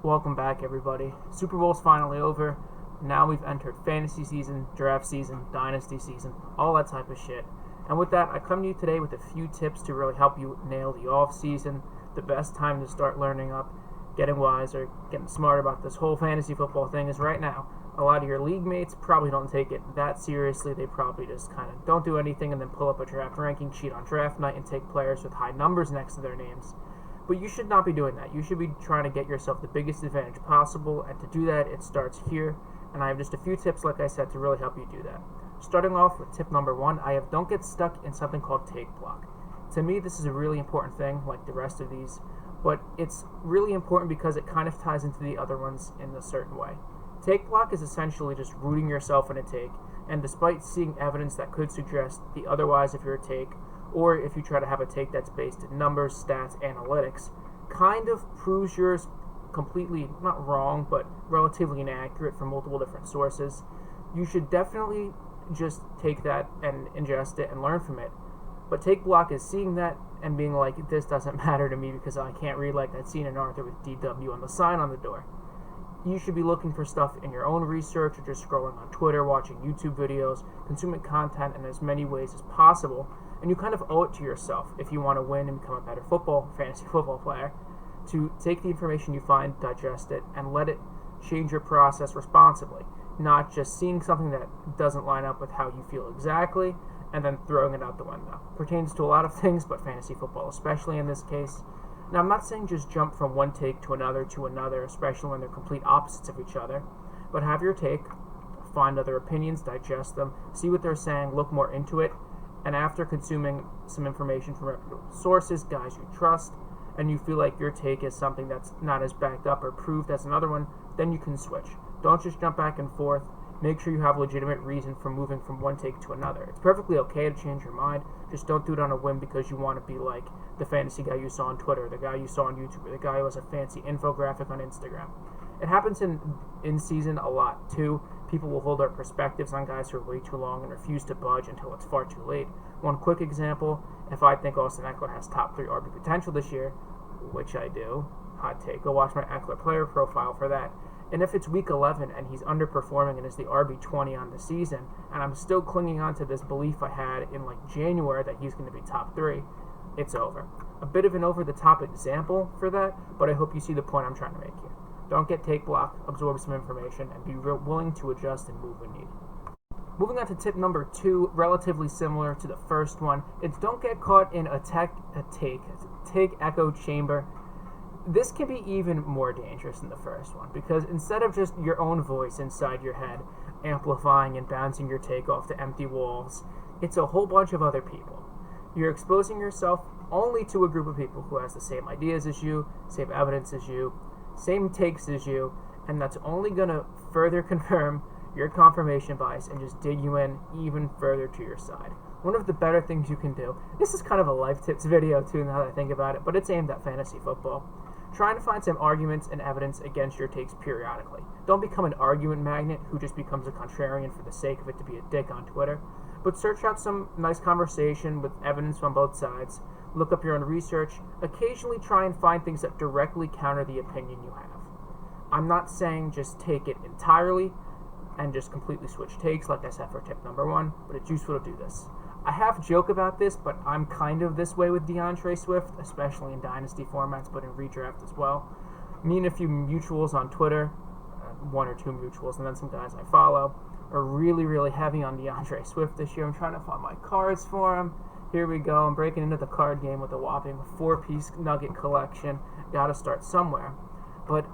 Welcome back, everybody. Super Bowl's finally over. Now we've entered fantasy season, draft season, dynasty season, all that type of shit. And with that, I come to you today with a few tips to really help you nail the off season, the best time to start learning up, getting wiser, getting smarter about this whole fantasy football thing is right now. A lot of your league mates probably don't take it that seriously. They probably just kind of don't do anything and then pull up a draft ranking sheet on draft night and take players with high numbers next to their names. But you should not be doing that. You should be trying to get yourself the biggest advantage possible, and to do that, it starts here. And I have just a few tips, like I said, to really help you do that. Starting off with tip number one, don't get stuck in something called take block. To me, this is a really important thing, like the rest of these, but it's really important because it kind of ties into the other ones in a certain way. Take block is essentially just rooting yourself in a take, and despite seeing evidence that could suggest the otherwise of your take, or if you try to have a take that's based in numbers, stats, analytics, kind of proves yours completely, not wrong, but relatively inaccurate from multiple different sources, you should definitely just take that and ingest it and learn from it. But take block is seeing that and being like, this doesn't matter to me because I can't read like that scene in Arthur with DW on the sign on the door. You should be looking for stuff in your own research or just scrolling on Twitter, watching YouTube videos, consuming content in as many ways as possible, and you kind of owe it to yourself if you want to win and become a better fantasy football player, to take the information you find, digest it, and let it change your process responsibly, not just seeing something that doesn't line up with how you feel exactly and then throwing it out the window. Pertains to a lot of things, but fantasy football especially in this case. Now, I'm not saying just jump from one take to another, especially when they're complete opposites of each other, but have your take, find other opinions, digest them, see what they're saying, look more into it, and after consuming some information from reputable sources, guys you trust, and you feel like your take is something that's not as backed up or proved as another one, then you can switch. Don't just jump back and forth. Make sure you have legitimate reason for moving from one take to another. It's perfectly okay to change your mind. Just don't do it on a whim because you want to be like the fantasy guy you saw on Twitter, the guy you saw on YouTube, or the guy who has a fancy infographic on Instagram. It happens in season a lot too. People will hold their perspectives on guys who are way too long and refuse to budge until it's far too late. One quick example, if I think Austin Ekeler has top 3 RB potential this year, which I do, hot take, go watch my Ekeler player profile for that. And if it's week 11 and he's underperforming and is the RB20 on the season, and I'm still clinging on to this belief I had in like January that he's going to be top 3, it's over. A bit of an over-the-top example for that, but I hope you see the point I'm trying to make here. Don't get take block, absorb some information, and be willing to adjust and move when needed. Moving on to tip number 2, relatively similar to the first one, it's don't get caught in a take echo chamber. This can be even more dangerous than the first one because instead of just your own voice inside your head amplifying and bouncing your take off the empty walls, it's a whole bunch of other people. You're exposing yourself only to a group of people who has the same ideas as you, same evidence as you, same takes as you, and that's only going to further confirm your confirmation bias and just dig you in even further to your side. One of the better things you can do, this is kind of a life tips video too now that I think about it, but it's aimed at fantasy football. Trying to find some arguments and evidence against your takes periodically. Don't become an argument magnet who just becomes a contrarian for the sake of it to be a dick on Twitter, but search out some nice conversation with evidence on both sides, look up your own research, occasionally try and find things that directly counter the opinion you have. I'm not saying just take it entirely and just completely switch takes like I said for tip number 1, but it's useful to do this. I have joke about this, but I'm kind of this way with DeAndre Swift, especially in dynasty formats, but in redraft as well. Me and a few mutuals on Twitter, 1 or 2 mutuals, and then some guys I follow, are really, really heavy on DeAndre Swift this year. I'm trying to find my cards for him. Here we go. I'm breaking into the card game with a whopping 4-piece nugget collection. Gotta start somewhere. But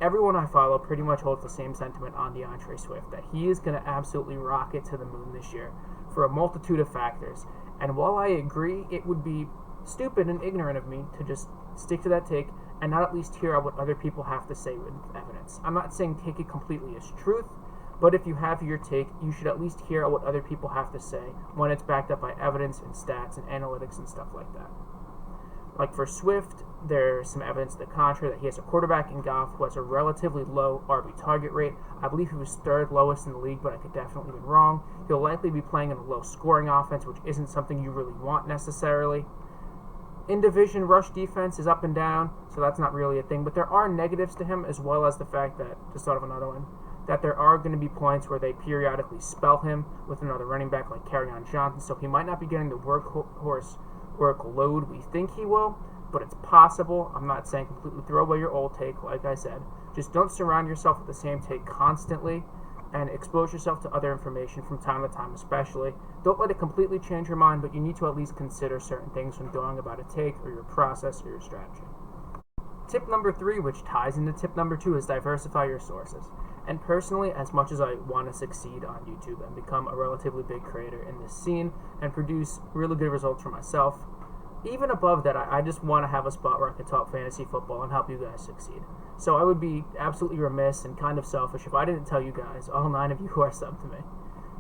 everyone I follow pretty much holds the same sentiment on DeAndre Swift, that he is going to absolutely rocket to the moon this year for a multitude of factors. And while I agree it would be stupid and ignorant of me to just stick to that take and not at least hear out what other people have to say with evidence. I'm not saying take it completely as truth, but if you have your take, you should at least hear out what other people have to say when it's backed up by evidence and stats and analytics and stuff like that. Like for Swift, there's some evidence to the contrary that he has a quarterback in Goff who has a relatively low RB target rate. I believe he was 3rd lowest in the league, but I could definitely be wrong. He'll likely be playing in a low-scoring offense, which isn't something you really want necessarily. In division, rush defense is up and down, so that's not really a thing. But there are negatives to him, as well as the fact that, to start off another one, that there are going to be points where they periodically spell him with another running back like Kerryon Johnson, so he might not be getting the workhorse workload we think he will, but it's possible. I'm not saying completely throw away your old take, like I said. Just don't surround yourself with the same take constantly, and expose yourself to other information from time to time especially. Don't let it completely change your mind, but you need to at least consider certain things when going about a take or your process or your strategy. Tip number 3, which ties into tip number 2, is diversify your sources. And personally, as much as I want to succeed on YouTube and become a relatively big creator in this scene and produce really good results for myself, even above that, I just want to have a spot where I can talk fantasy football and help you guys succeed. So I would be absolutely remiss and kind of selfish if I didn't tell you guys, all 9 of you who are subbed to me,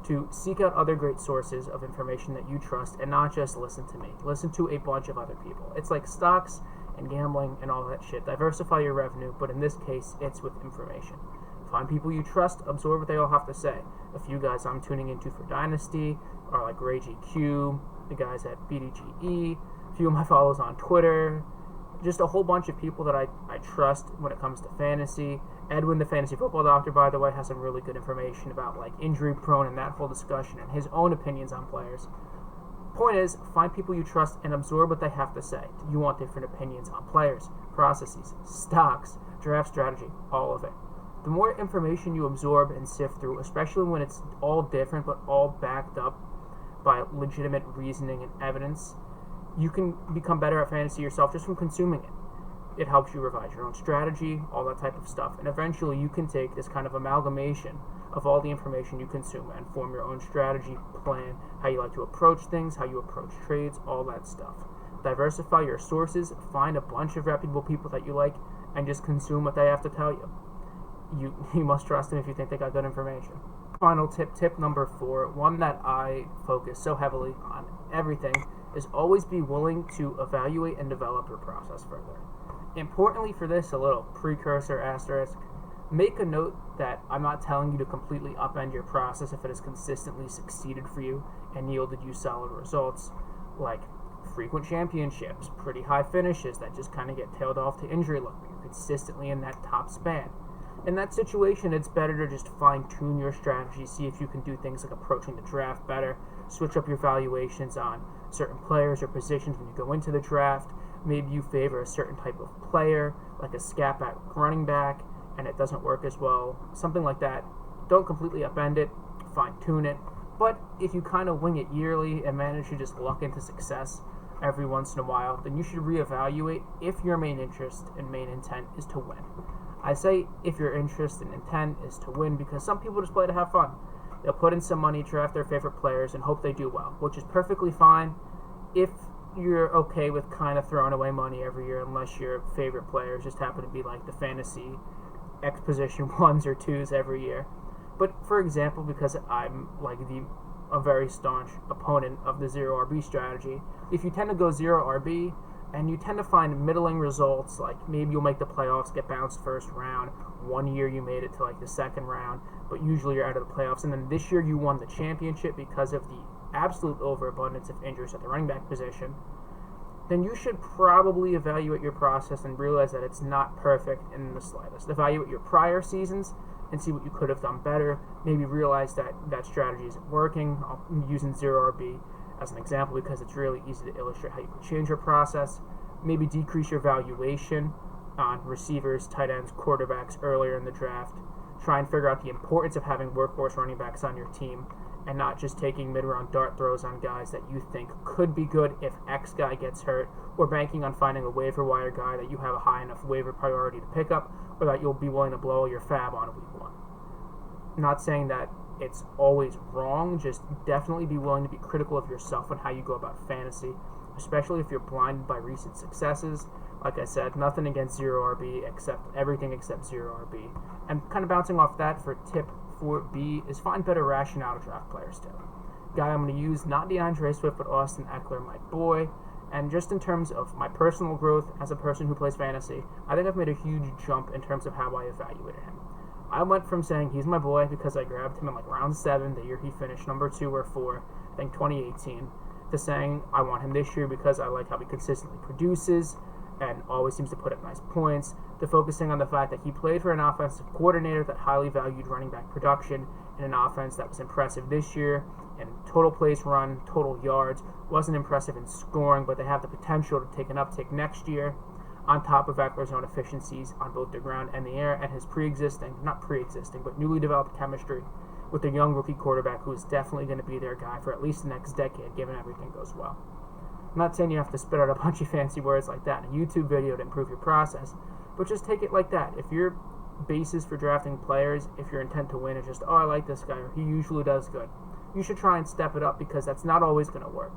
to seek out other great sources of information that you trust and not just listen to me. Listen to a bunch of other people. It's like stocks and gambling and all that shit. Diversify your revenue, but in this case, it's with information. Find people you trust, absorb what they all have to say. A few guys I'm tuning into for Dynasty are like Ray GQ, the guys at BDGE, a few of my follows on Twitter, just a whole bunch of people that I trust when it comes to fantasy. Edwin, the fantasy football doctor, by the way, has some really good information about like injury prone and that whole discussion and his own opinions on players. Point is, find people you trust and absorb what they have to say. You want different opinions on players, processes, stocks, draft strategy, all of it. The more information you absorb and sift through, especially when it's all different but all backed up by legitimate reasoning and evidence, you can become better at fantasy yourself just from consuming it. It helps you revise your own strategy, all that type of stuff, and eventually you can take this kind of amalgamation of all the information you consume and form your own strategy, plan, how you like to approach things, how you approach trades, all that stuff. Diversify your sources, find a bunch of reputable people that you like, and just consume what they have to tell you. You must trust them if you think they got good information. Final tip number 4, one that I focus so heavily on everything, is always be willing to evaluate and develop your process further. Importantly for this, a little precursor asterisk, make a note that I'm not telling you to completely upend your process if it has consistently succeeded for you and yielded you solid results, like frequent championships, pretty high finishes that just kind of get tailed off to injury luck, but you're consistently in that top span. In that situation, it's better to just fine-tune your strategy, see if you can do things like approaching the draft better, switch up your valuations on certain players or positions when you go into the draft. Maybe you favor a certain type of player, like a scat back running back, and it doesn't work as well. Something like that. Don't completely upend it, fine-tune it. But if you kind of wing it yearly and manage to just luck into success every once in a while, then you should reevaluate if your main interest and main intent is to win. I say if your interest and intent is to win because some people just play to have fun. They'll put in some money, draft their favorite players, and hope they do well, which is perfectly fine if you're okay with kind of throwing away money every year unless your favorite players just happen to be like the fantasy exposition 1s or 2s every year. But for example, because I'm like a very staunch opponent of the 0 RB strategy, if you tend to go 0 RB, and you tend to find middling results, like maybe you'll make the playoffs, get bounced first round. One year you made it to like the second round, but usually you're out of the playoffs. And then this year you won the championship because of the absolute overabundance of injuries at the running back position. Then you should probably evaluate your process and realize that it's not perfect in the slightest. Evaluate your prior seasons and see what you could have done better. Maybe realize that that strategy isn't working. I'm using 0 RB as an example because it's really easy to illustrate how you can change your process. Maybe decrease your valuation on receivers, tight ends, quarterbacks earlier in the draft. Try and figure out the importance of having workhorse running backs on your team and not just taking mid-round dart throws on guys that you think could be good if X guy gets hurt, or banking on finding a waiver wire guy that you have a high enough waiver priority to pick up or that you'll be willing to blow your fab on week 1. Not saying that it's always wrong, just definitely be willing to be critical of yourself and how you go about fantasy, especially if you're blinded by recent successes. Like I said, nothing against 0 RB, except everything except 0 RB. And kind of bouncing off that for tip 4B is find better rationale to draft players too. Guy I'm going to use, not DeAndre Swift, but Austin Eckler, my boy. And just in terms of my personal growth as a person who plays fantasy, I think I've made a huge jump in terms of how I evaluated him. I went from saying he's my boy because I grabbed him in like round 7, the year he finished number 2 or 4, I think 2018, to saying I want him this year because I like how he consistently produces and always seems to put up nice points, to focusing on the fact that he played for an offensive coordinator that highly valued running back production in an offense that was impressive this year in total plays run, total yards, wasn't impressive in scoring, but they have the potential to take an uptick next year, on top of Eckler's own efficiencies on both the ground and the air, and his but newly developed chemistry with a young rookie quarterback who is definitely going to be their guy for at least the next decade, given everything goes well. I'm not saying you have to spit out a bunch of fancy words like that in a YouTube video to improve your process, but just take it like that. If your basis for drafting players, if your intent to win is just, oh, I like this guy, or he usually does good, you should try and step it up, because that's not always going to work.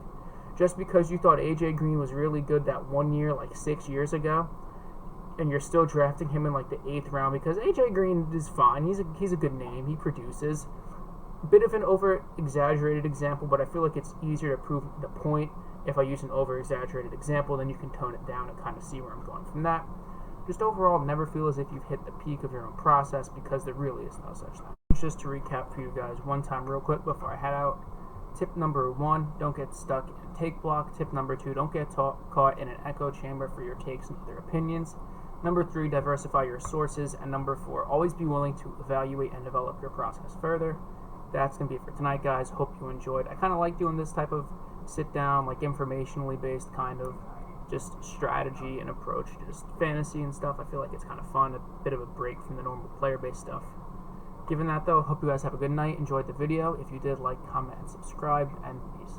Just because you thought A.J. Green was really good that 1 year, like 6 years ago, and you're still drafting him in like the 8th round, because A.J. Green is fine, he's a good name, he produces. A bit of an over-exaggerated example, but I feel like it's easier to prove the point if I use an over-exaggerated example. Then you can tone it down and kind of see where I'm going from that. Just overall, never feel as if you've hit the peak of your own process, because there really is no such thing. Just to recap for you guys one time real quick before I head out. Tip number 1, don't get stuck in a take block. Tip number 2, don't get caught in an echo chamber for your takes and other opinions. Number 3, diversify your sources. And number 4, always be willing to evaluate and develop your process further. That's going to be it for tonight, guys. Hope you enjoyed. I kind of like doing this type of sit-down, like informationally based kind of just strategy and approach to just fantasy and stuff. I feel like it's kind of fun, a bit of a break from the normal player-based stuff. Given that, though, hope you guys have a good night. Enjoyed the video. If you did, like, comment, and subscribe, and peace.